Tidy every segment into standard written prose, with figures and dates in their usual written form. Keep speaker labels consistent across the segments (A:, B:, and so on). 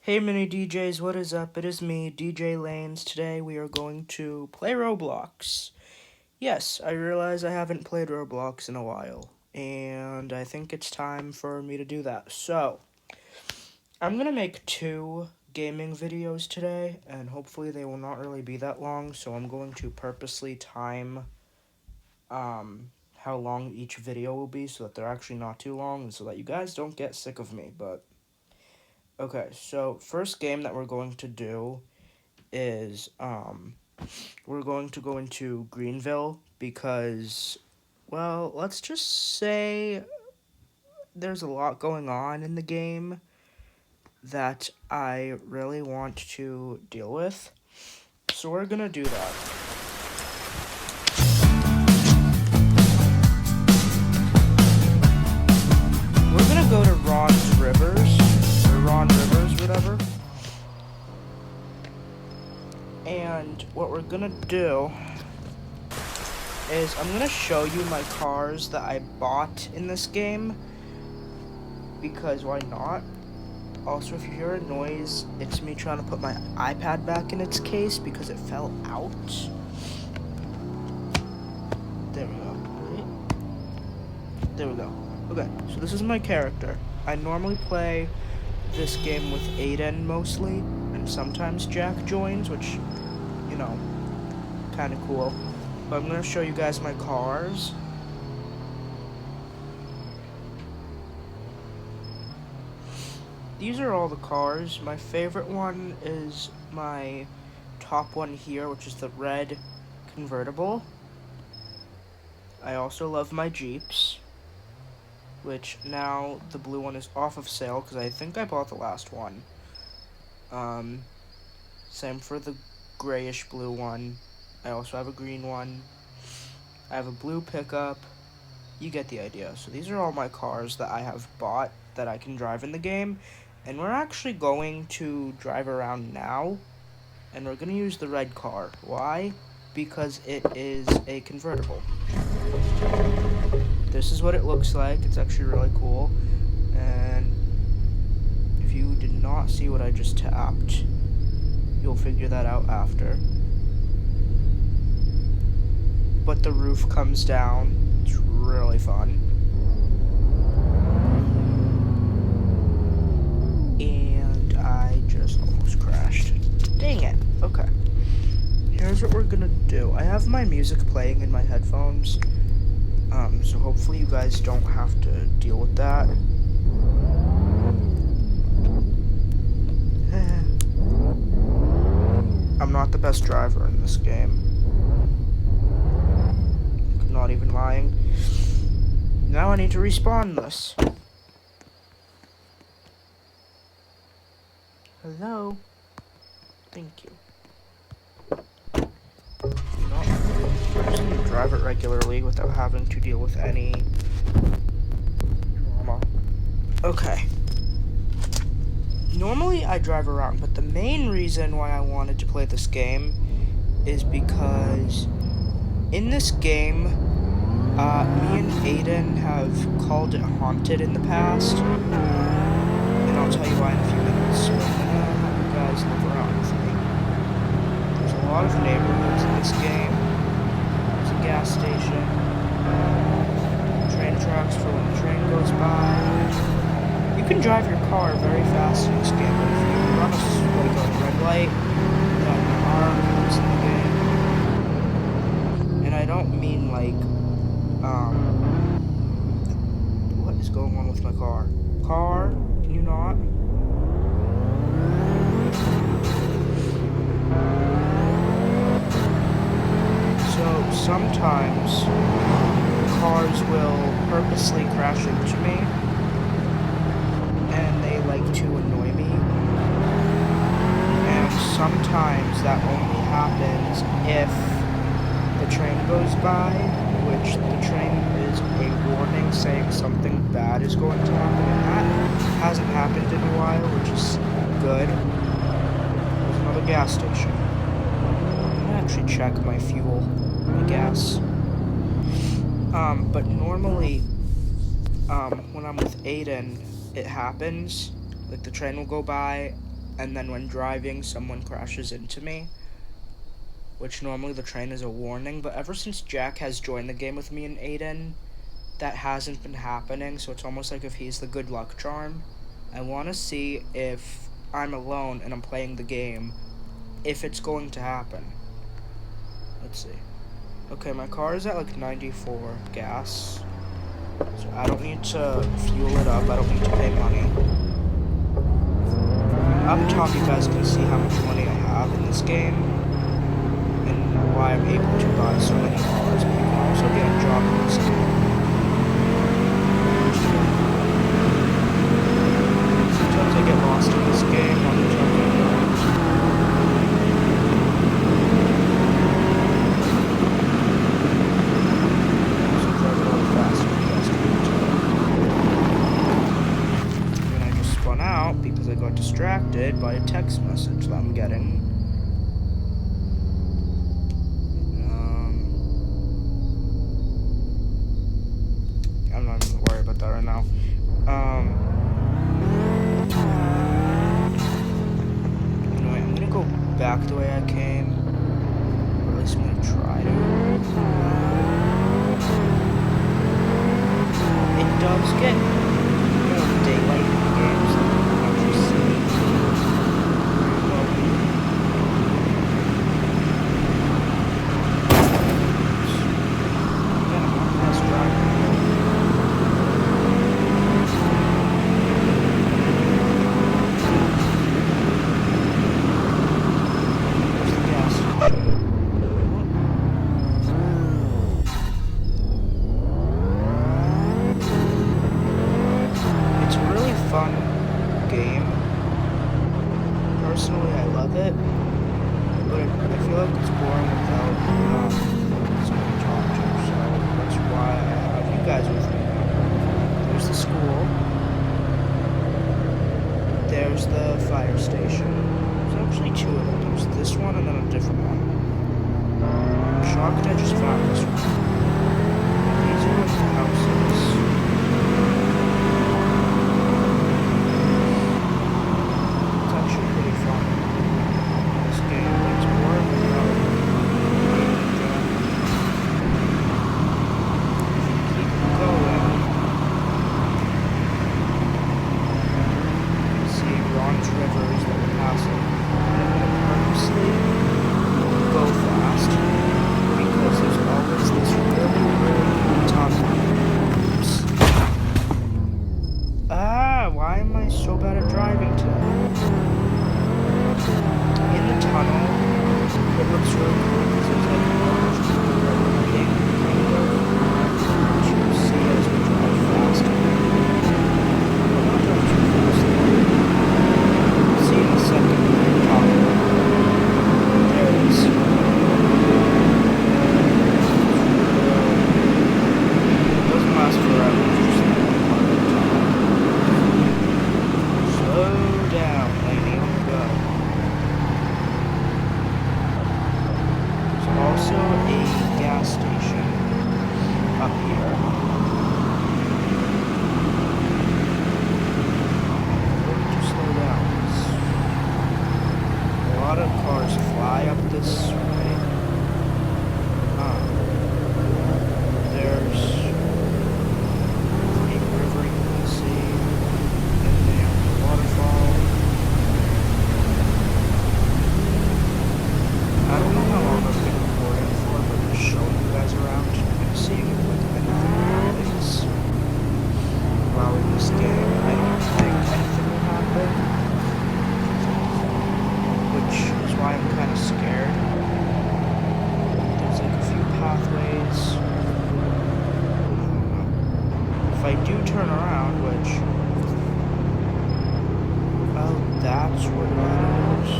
A: Hey mini DJs, what is up? It is me, DJ Lanes. Today we are going to play Roblox. Yes, I realize I haven't played Roblox in a while, and I think it's time for me to do that. So, I'm gonna make two gaming videos today, and hopefully they will not really be that long, so I'm going to purposely time how long each video will be so that they're actually not too long, and so that you guys don't get sick of me, but okay, so first game that we're going to do is we're going to go into Greenville because, well, let's just say there's a lot going on in the game that I really want to deal with. So we're gonna do that. We're gonna go to Ron's Rivers, or Ron Rivers, whatever. And what we're gonna do is I'm gonna show you my cars that I bought in this game, because why not? Also, if you hear a noise, it's me trying to put my iPad back in its case because it fell out. There we go. There we go. Okay, so this is my character. I normally play this game with Aiden mostly, and sometimes Jack joins, which, you know, kind of cool. But I'm going to show you guys my cars. These are all the cars. My favorite one is my top one here, which is the red convertible. I also love my Jeeps, which now the blue one is off of sale because I think I bought the last one. Same for the grayish blue one. I also have a green one. I have a blue pickup. You get the idea. So these are all my cars that I have bought that I can drive in the game. And we're actually going to drive around now. And we're going to use the red car. Why? Because it is a convertible. This is what it looks like. It's actually really cool. And if you did not see what I just tapped, you'll figure that out after. But the roof comes down. It's really fun. And I just almost crashed. Dang it. Okay. Here's what we're gonna do. I have my music playing in my headphones. So hopefully you guys don't have to deal with that. I'm not the best driver in this game. Not even lying. Now I need to respawn this. Hello? Thank you. No, I just need to drive it regularly without having to deal with any drama. Okay. Normally I drive around, but the main reason why I wanted to play this game is because in this game, me and Aiden have called it haunted in the past, and I'll tell you why in a few minutes. So I'm gonna have you guys look around with me. There's a lot of neighborhoods in this game. There's a gas station, train tracks for when the train goes by. You can drive your car very fast in this game, but if you run a red light, then your arm moves in the game. And I don't mean like, what is going on with my car? Car, can you not? So sometimes cars will purposely crash into me, and they like to annoy me. And sometimes that only happens if the train goes by, which the train is a warning saying something bad is going to happen, and that hasn't happened in a while, which is good. There's another gas station. I'm gonna actually check my fuel, my gas. But normally, when I'm with Aiden, it happens. Like, the train will go by, and then when driving, someone crashes into me, which normally the train is a warning, but ever since Jack has joined the game with me and Aiden, that hasn't been happening, so it's almost like if he's the good luck charm. I want to see if I'm alone and I'm playing the game, if it's going to happen. Let's see. Okay, my car is at like 94 gas, so I don't need to fuel it up, I don't need to pay money. Up top, you guys can see how much money I have in this game, and why I'm able to buy so many cars, but you can also get a job in this game. Sometimes I get lost in this game on the jumping around. So drive a little faster, you guys can tell. And then I just spun out because I got distracted by a text message that I'm getting. I'm not even worried about that right now. Anyway, I'm gonna go back the way I came. Or at least I'm gonna try to. It does get more daylight in the games than you can actually see. Again, I'm not the best driver. Personally, I love it, but I feel like it's boring without someone to talk to, so that's why I have you guys with me now. There's the school, there's the fire station, there's actually two of them, there's this one and then a different one. I'm shocked I just found this one. These are like the houses. Rivers that we're passing, and I'm going to purposely go fast because there's always this really, really tough. Why am I so bad at driving today? In the tunnel, it looks really cool because there's like large lighting kind of, which you see as we drive fast. But not drive too fast. See in a second when I'm talking. There it is. It doesn't last forever, it's just like part of the tunnel. Slow down, lady, on the go. There's also a gas station up here. A lot of cars fly up this way. There's a river you can see, and there's a waterfall. I don't know how long I've been recording for, but just showing you guys around and seeing if like anything happens while in this game. I don't think anything will happen, which is why I'm kind of scared. There's like a few pathways. I don't know. If I do turn around, which... Oh, that's where that is.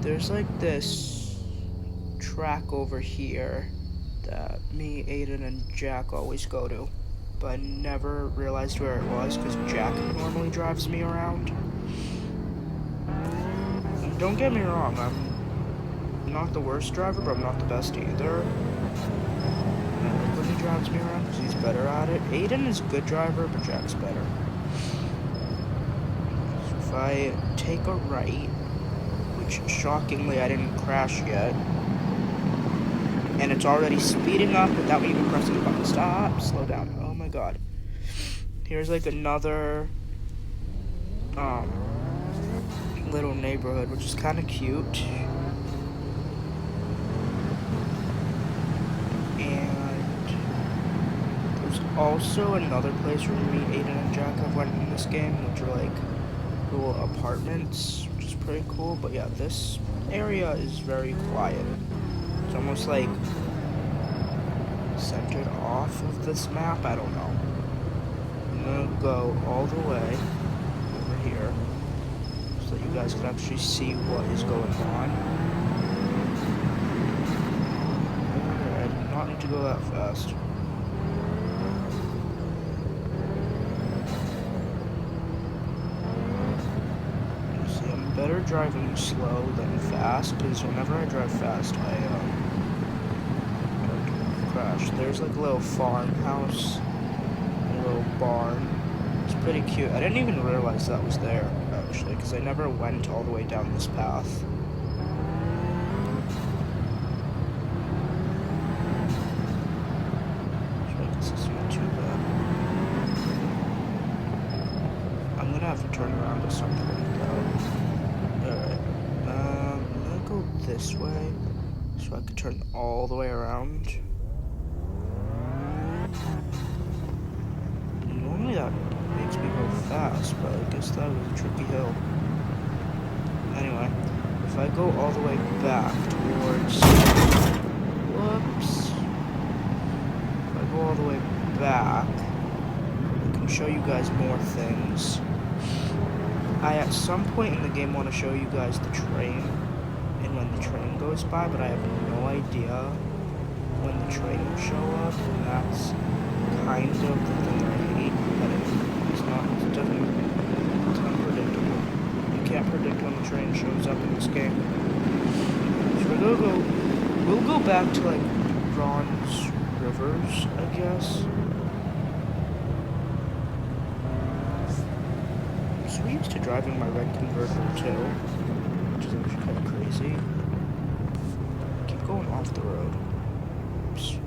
A: There's like this track over here that me, Aiden, and Jack always go to. But I never realized where it was because Jack normally drives me around. And don't get me wrong, I'm not the worst driver, but I'm not the best either. And I like when he drives me around because he's better at it. Aiden is a good driver, but Jack's better. I take a right, which shockingly I didn't crash yet, and it's already speeding up without me even pressing the button. Stop, slow down. Oh my god. Here's like another little neighborhood, which is kind of cute. And there's also another place where me, Aiden, and Jack have went in this game, which are like little apartments, which is pretty cool. But yeah, this area is very quiet. It's almost like centered off of this map. I don't know. I'm gonna go all the way over here so that you guys can actually see what is going on. I do not need to go that fast. See, I'm better driving slow than fast, because whenever I drive fast, I crash. There's like a little farmhouse, a little barn. It's pretty cute. I didn't even realize that was there, actually, because I never went all the way down this path. So I guess it's not too bad. I'm gonna have to turn around at some point, though. Alright. I'm gonna go this way, so I can turn all the way around. Normally that makes me go fast, but I guess that was a tricky hill. Anyway, if I go all the way back towards... Whoops. If I go all the way back, I can show you guys more things. I, at some point in the game, want to show you guys the train, and when the train goes by, but I have no idea when the train will show up, and that's kind of the thing I hate, but it's unpredictable. You can't predict when the train shows up in this game. So we'll go back to like Ron's Rivers, I guess. I'm so used to driving my red convertible too, which is actually kind of crazy. Keep going off the road. Oops.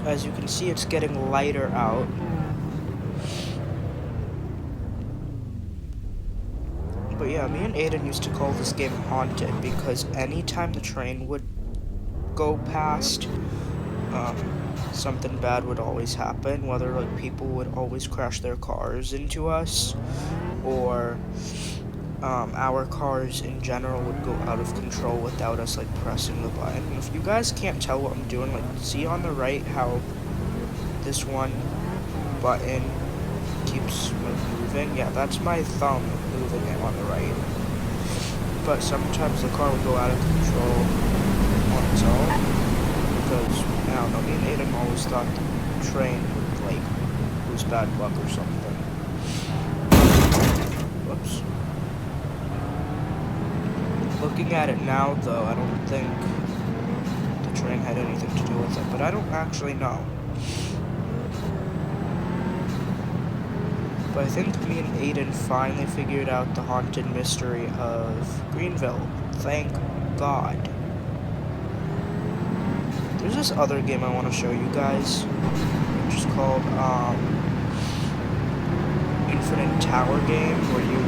A: As you can see, it's getting lighter out. But yeah, me and Aiden used to call this game Haunted because anytime the train would go past, something bad would always happen. Whether like people would always crash their cars into us, or our cars in general would go out of control without us like pressing the button. And if you guys can't tell what I'm doing, like see on the right how this one button keeps moving? Yeah, that's my thumb moving it on the right. But sometimes the car would go out of control on its own, because, I don't know, me and Aiden always thought the train would like lose bad luck or something. Whoops. Looking at it now, though, I don't think the train had anything to do with it, but I don't actually know. But I think me and Aiden finally figured out the haunted mystery of Greenville. Thank God. There's this other game I want to show you guys, which is called Infinite Tower Game, where you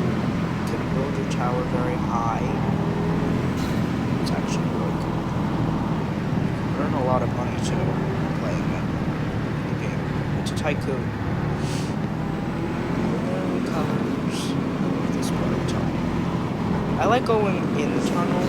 A: can build your tower very high. It's actually really cool. You earn a lot of money too playing the game. It's a tycoon. Colors of this part of the tunnel. I like going in the tunnel.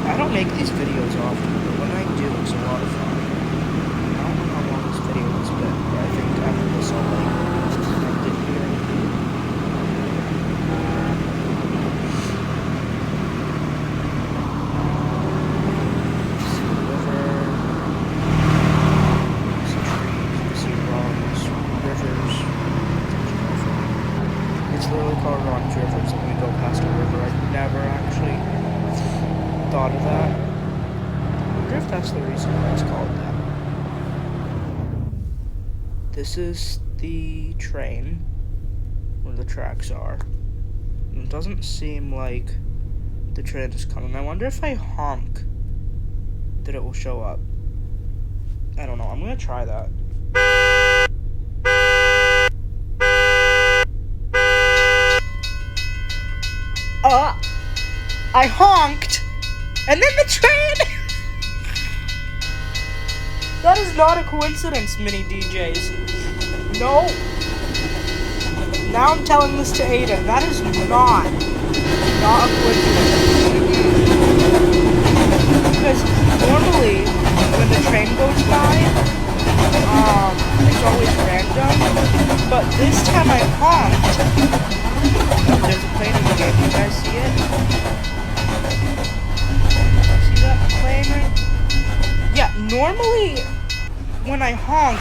A: I don't make these videos often, but when I do, it's a lot of fun. I don't know how long this video has been, but I think after this I'll end it here. car runs rivers and we go past a river. I never actually thought of that. I wonder if that's the reason why it's called that. This is the train where the tracks are. And it doesn't seem like the train is coming. I wonder if I honk that it will show up. I don't know. I'm gonna try that. I honked, and then the train. That is not a coincidence, mini DJs. No. Now I'm telling this to Aiden. That is not a coincidence. Because normally, when the train goes by, it's always random. But this time I honked. There's a plane in the game. You guys see it? See that plane right? Yeah, normally when I honk,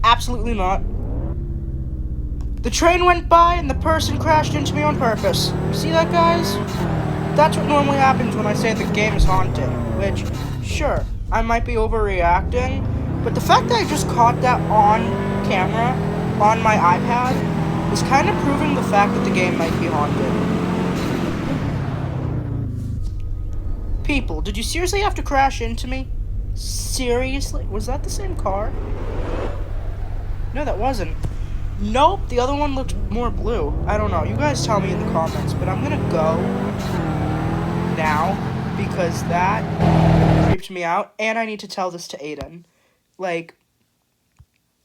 A: absolutely not. The train went by and the person crashed into me on purpose. See that, guys? That's what normally happens when I say the game is haunted. Which, sure, I might be overreacting, but the fact that I just caught that on camera, on my iPad, is kind of proving the fact that the game might be haunted. People, did you seriously have to crash into me? Seriously? Was that the same car? No, that wasn't. Nope, the other one looked more blue. I don't know. You guys tell me in the comments, but I'm gonna go now because that creeped me out, and I need to tell this to Aiden. Like,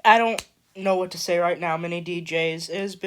A: I don't know what to say right now, mini DJs. It has been